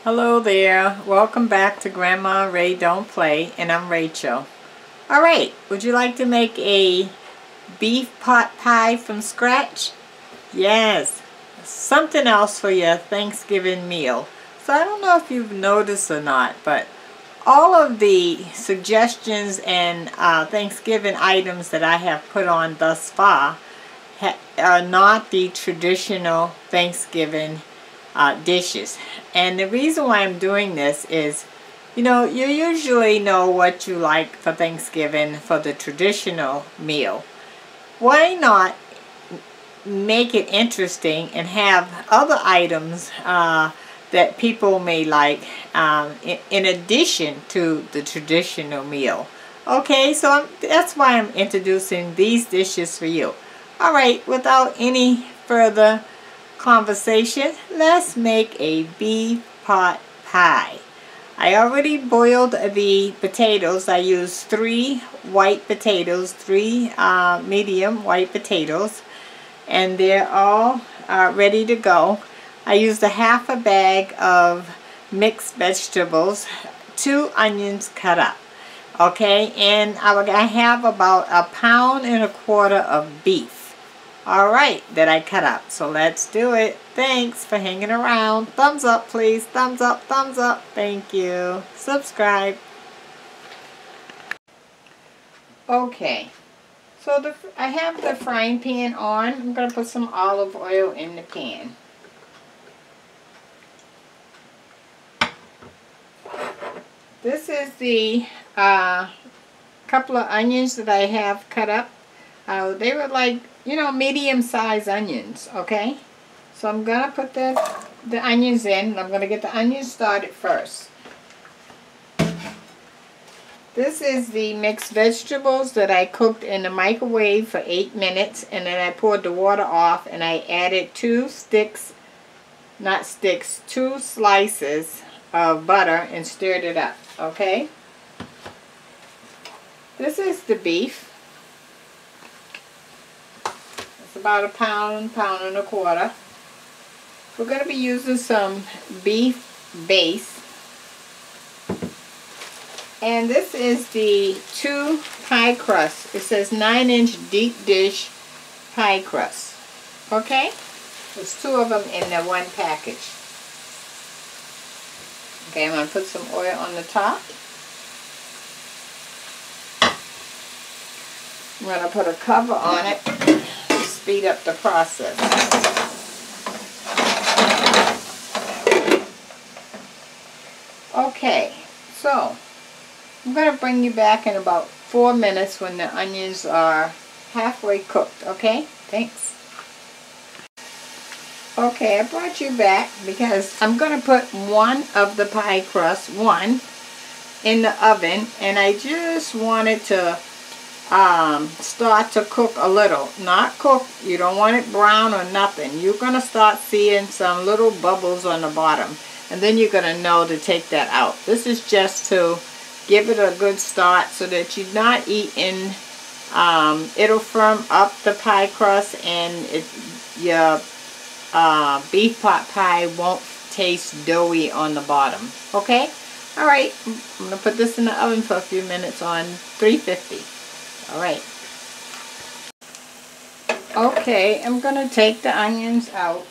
Hello there. Welcome back to Grandma Ray Don't Play, and I'm Rachel. Alright, would you like to make a beef pot pie from scratch? Yes, something else for your Thanksgiving meal. So I don't know if you've noticed or not, but all of the suggestions and Thanksgiving items that I have put on thus far are not the traditional Thanksgiving dishes. And the reason why I'm doing this is, you usually know what you like for Thanksgiving for the traditional meal. Why not make it interesting and have other items that people may like in addition to the traditional meal? Okay, so that's why I'm introducing these dishes for you. Alright, without any further conversation, let's make a beef pot pie. I already boiled the potatoes. I used 3 white potatoes, 3 medium white potatoes, and they're all ready to go. I used a half a bag of mixed vegetables, 2 onions cut up. Okay, and I have about 1.25 pounds of beef. Alright, that I cut up. So let's do it. Thanks for hanging around. Thumbs up, please. Thumbs up, thumbs up. Thank you. Subscribe. Okay, so I have the frying pan on. I'm going to put some olive oil in the pan. This is the couple of onions that I have cut up. They were like, medium-sized onions, okay? So I'm going to put the onions in. I'm going to get the onions started first. This is the mixed vegetables that I cooked in the microwave for 8 minutes, and then I poured the water off, and I added 2 slices of butter and stirred it up, okay? This is the beef. About 1.25 pounds. We're going to be using some beef base, and this is the 2 pie crust. It says 9-inch deep dish pie crust. Okay, there's 2 of them in the one package. Okay, I'm going to put some oil on the top. I'm going to put a cover on it. Speed up the process. Okay, so I'm going to bring you back in about 4 minutes when the onions are halfway cooked, okay? Thanks. Okay, I brought you back because I'm going to put 1 of the pie crust, 1, in the oven, and I just wanted to start to cook a little. Not cook, you don't want it brown or nothing. You're going to start seeing some little bubbles on the bottom, and then you're going to know to take that out. This is just to give it a good start so that you're not eating, it'll firm up the pie crust, and your beef pot pie won't taste doughy on the bottom. Okay? Alright, I'm going to put this in the oven for a few minutes on 350. Alright. Okay, I'm going to take the onions out.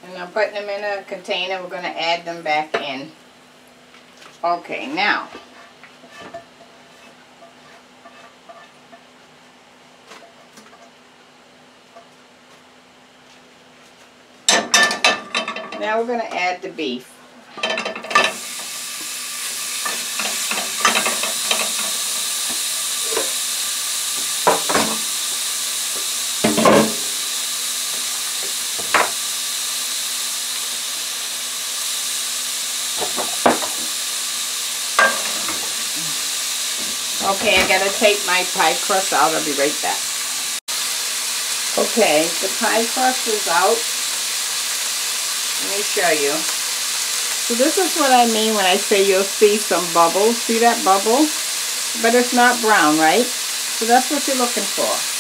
And I'm putting them in a container. We're going to add them back in. Okay, now. Now we're going to add the beef. Okay, I gotta take my pie crust out. I'll be right back. Okay, the pie crust is out. Let me show you. So this is what I mean when I say you'll see some bubbles. See that bubble? But it's not brown, right? So that's what you're looking for.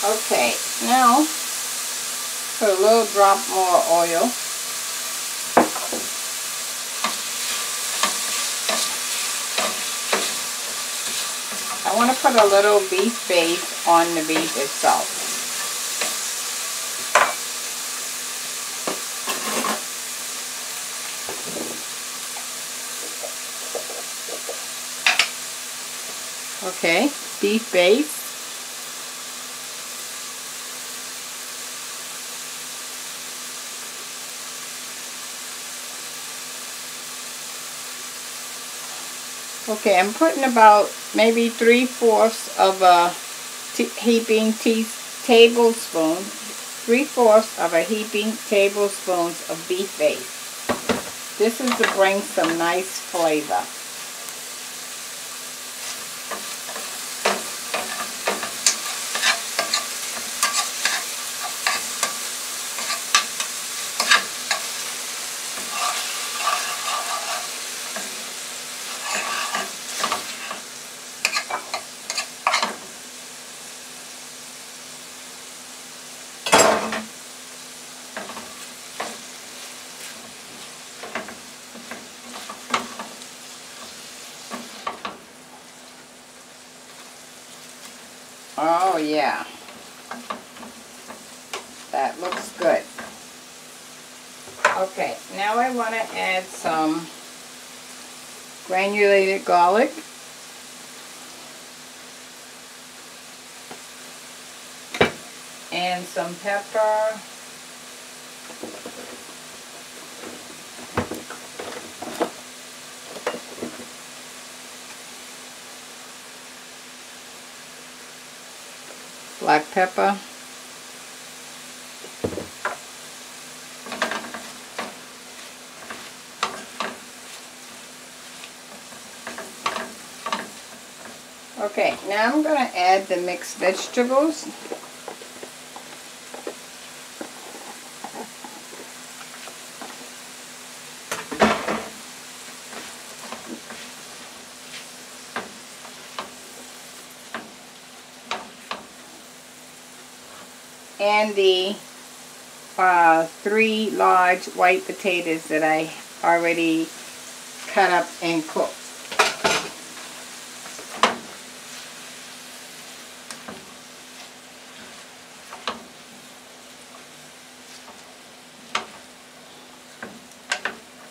Okay, now put a little drop more oil. I want to put a little beef base on the beef itself. Okay, beef base. Okay, I'm putting about maybe 3/4 of a heaping tablespoon, 3/4 of a heaping tablespoons of beef base. This is to bring some nice flavor. Oh yeah, that looks good. Okay, now I want to add some granulated garlic. And some pepper. Black pepper. Okay, now I'm going to add the mixed vegetables. And the 3 large white potatoes that I already cut up and cooked.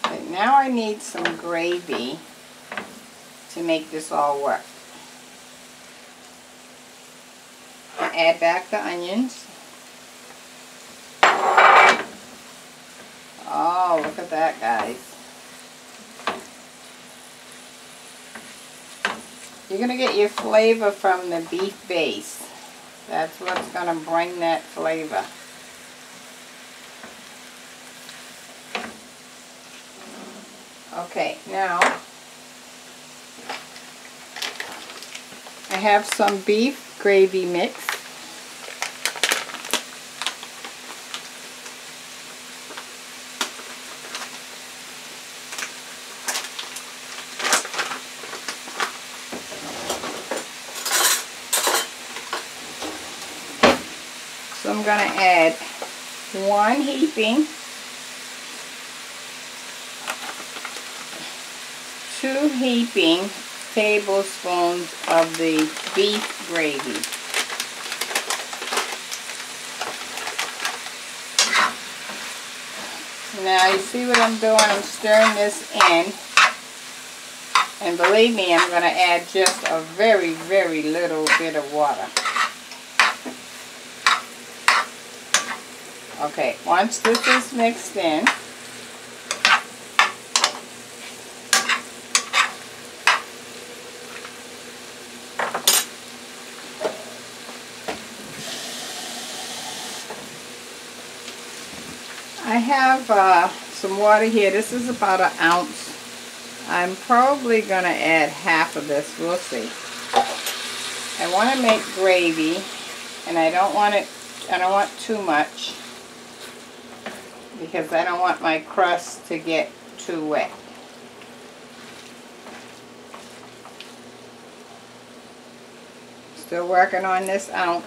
Okay, now I need some gravy to make this all work. I add back the onions. Oh, look at that, guys. You're going to get your flavor from the beef base. That's what's going to bring that flavor. Okay, now I have some beef gravy mix. So I'm going to add 1 heaping, 2 heaping tablespoons of the beef gravy. Now you see what I'm doing? I'm stirring this in. And believe me, I'm going to add just a very, very little bit of water. Okay, once this is mixed in, I have some water here. This is about an ounce. I'm probably going to add half of this. We'll see. I want to make gravy, and I don't want too much because I don't want my crust to get too wet. Still working on this ounce.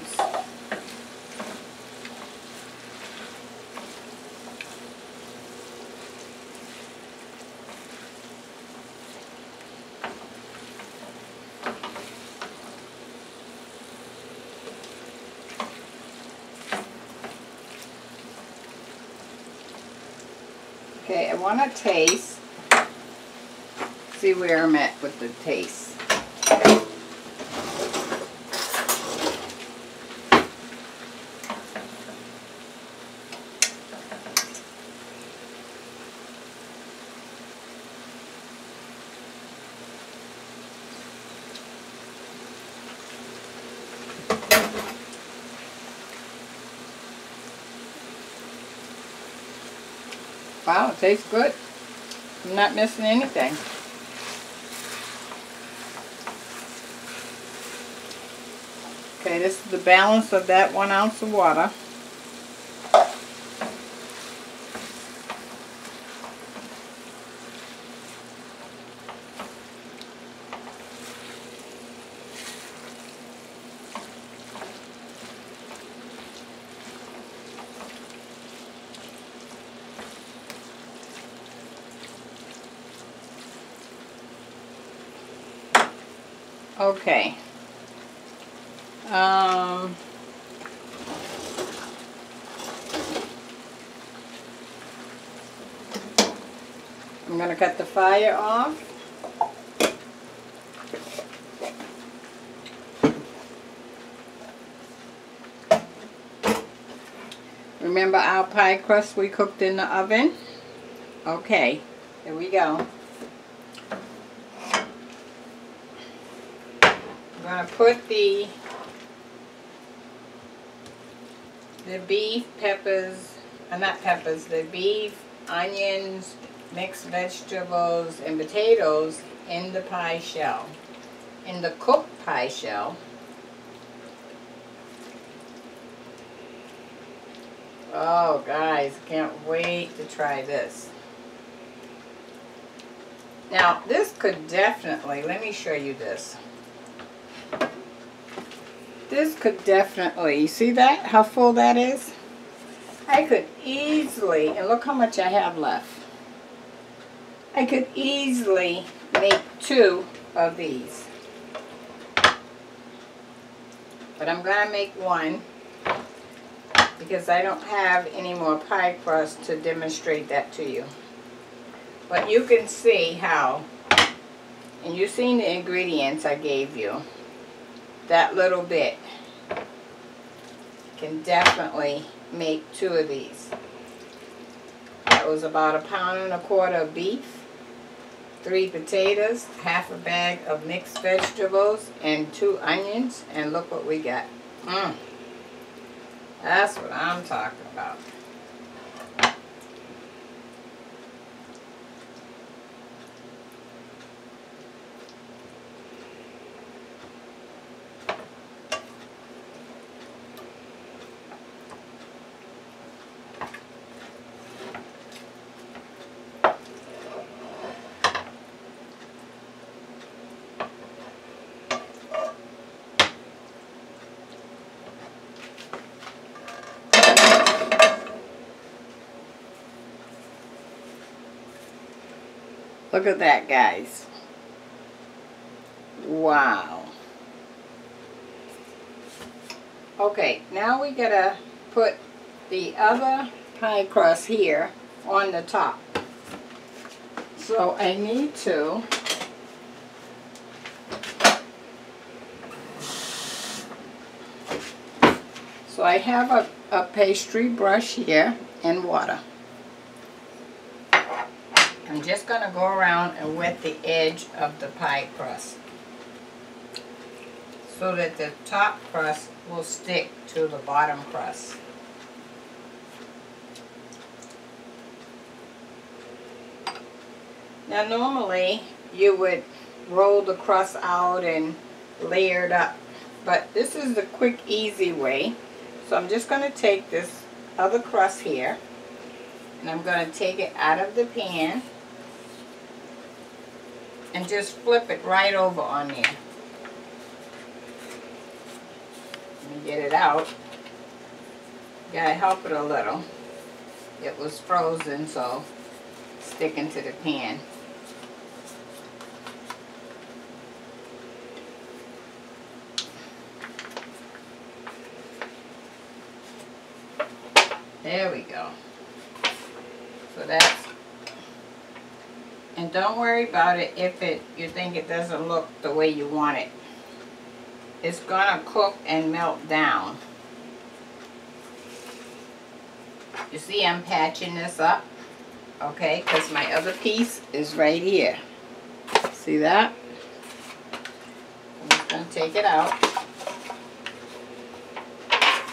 Okay, I want to taste, see where I'm at with the taste. Wow, it tastes good. I'm not missing anything. Okay, this is the balance of that 1 ounce of water. Okay. I'm going to cut the fire off. Remember our pie crust we cooked in the oven? Okay, here we go. I'm going to put the beef peppers, the beef, onions, mixed vegetables, and potatoes in the pie shell. In the cooked pie shell. Oh guys, can't wait to try this. Now this could definitely, let me show you this. This could definitely, you see that? How full that is? I could easily, and look how much I have left. I could easily make 2 of these. But I'm going to make 1 because I don't have any more pie crust to demonstrate that to you. But you can see how, and you've seen the ingredients I gave you. That little bit can definitely make 2 of these. That was about 1.25 pounds of beef, 3 potatoes, half a bag of mixed vegetables, and 2 onions. And look what we got. That's what I'm talking about. Look at that, guys. Wow. Okay, now we gotta put the other pie crust here on the top. So I need to I have a pastry brush here and water. I'm just going to go around and wet the edge of the pie crust so that the top crust will stick to the bottom crust. Now normally you would roll the crust out and layer it up, but this is the quick, easy way. So I'm just going to take this other crust here and I'm going to take it out of the pan and just flip it right over on there. Let me get it out. Gotta help it a little. It was frozen, so sticking to the pan. There we go. So that's, and don't worry about it if you think it doesn't look the way you want it. It's gonna cook and melt down. You see I'm patching this up, okay, because my other piece is right here. See that? I'm just gonna take it out,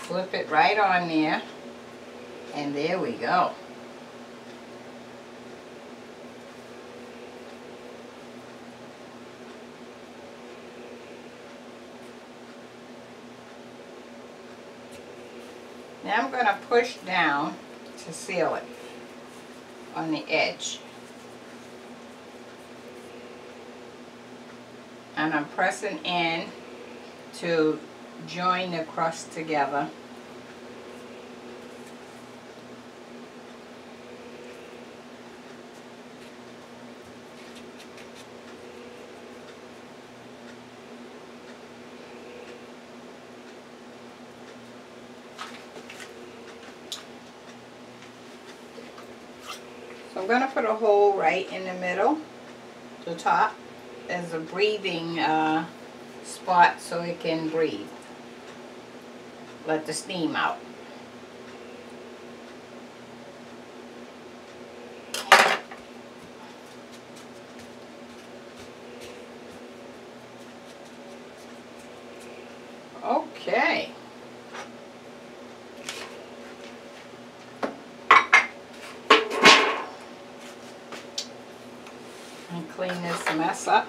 flip it right on there, and there we go. Now I'm going to push down to seal it on the edge. And I'm pressing in to join the crust together. I'm going to put a hole right in the middle, the top, as a breathing spot so it can breathe. Let the steam out. Okay. And clean this mess up.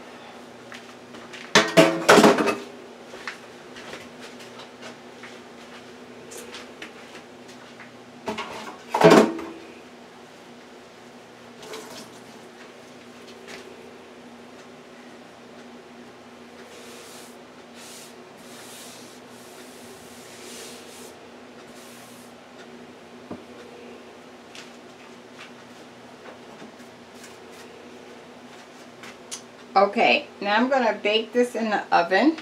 Okay, now I'm going to bake this in the oven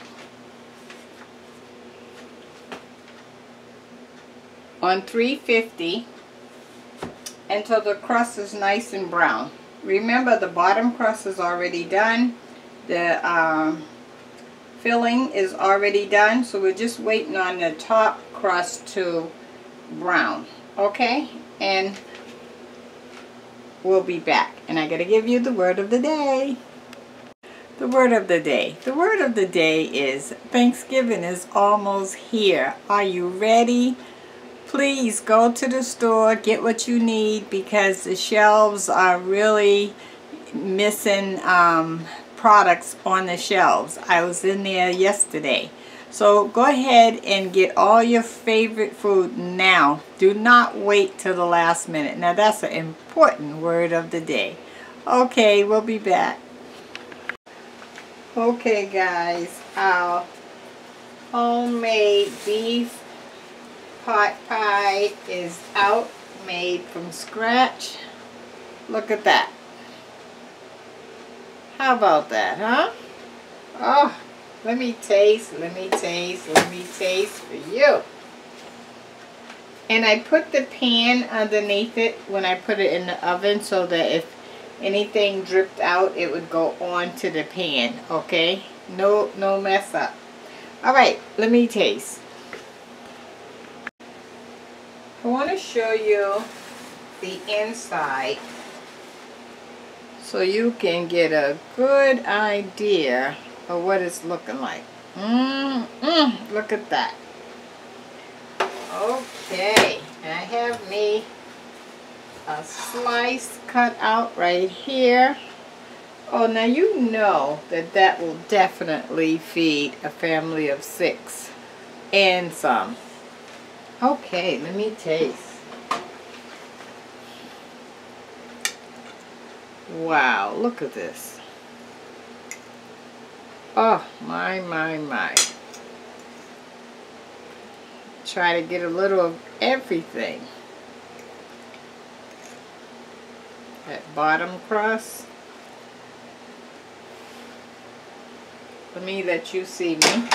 on 350 until the crust is nice and brown. Remember, the bottom crust is already done. The filling is already done, so we're just waiting on the top crust to brown. Okay, and we'll be back. And I got to give you the word of the day. The word of the day. The word of the day is Thanksgiving is almost here. Are you ready? Please go to the store, get what you need, because the shelves are really missing products on the shelves. I was in there yesterday. So go ahead and get all your favorite food now. Do not wait till the last minute. Now that's an important word of the day. Okay, we'll be back. Okay guys, our homemade beef pot pie is out, made from scratch. Look at that. How about that, huh? Oh, let me taste for you. And I put the pan underneath it when I put it in the oven so that if anything dripped out, it would go onto the pan, okay? No mess up. Alright, let me taste. I want to show you the inside so you can get a good idea of what it's looking like. Look at that. Okay, and I have me a slice cut out right here. Oh, now you know that that will definitely feed a family of 6 and some. Okay, let me taste. Wow, look at this. Oh, my. Try to get a little of everything. That bottom crust. Let me let you see me.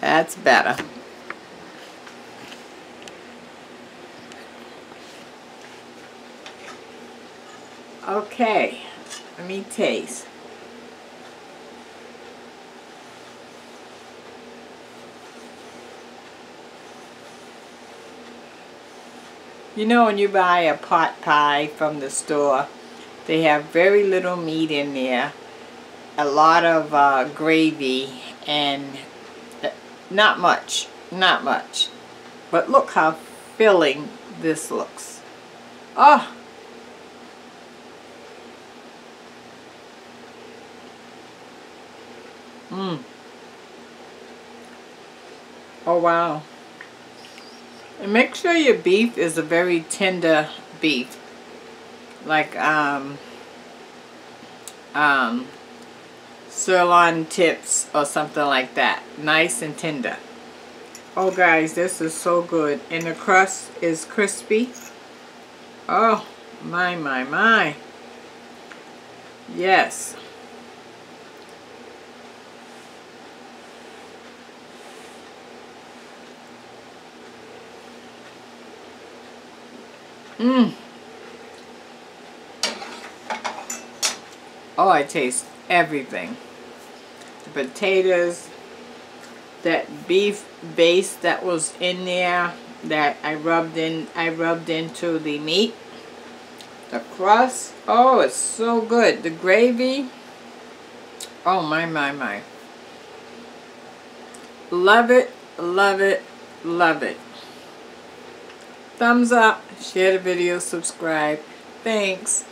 That's better. Okay, let me taste. You know, when you buy a pot pie from the store, they have very little meat in there, a lot of gravy, and not much. But look how filling this looks. Oh! Oh, wow. And make sure your beef is a very tender beef. Like, sirloin tips or something like that. Nice and tender. Oh, guys, this is so good. And the crust is crispy. Oh, my. Yes. Oh, I taste everything. The potatoes, that beef base that was in there that I rubbed into the meat. The crust, oh, it's so good. The gravy, oh my. Love it. Thumbs up, share the video, subscribe. Thanks.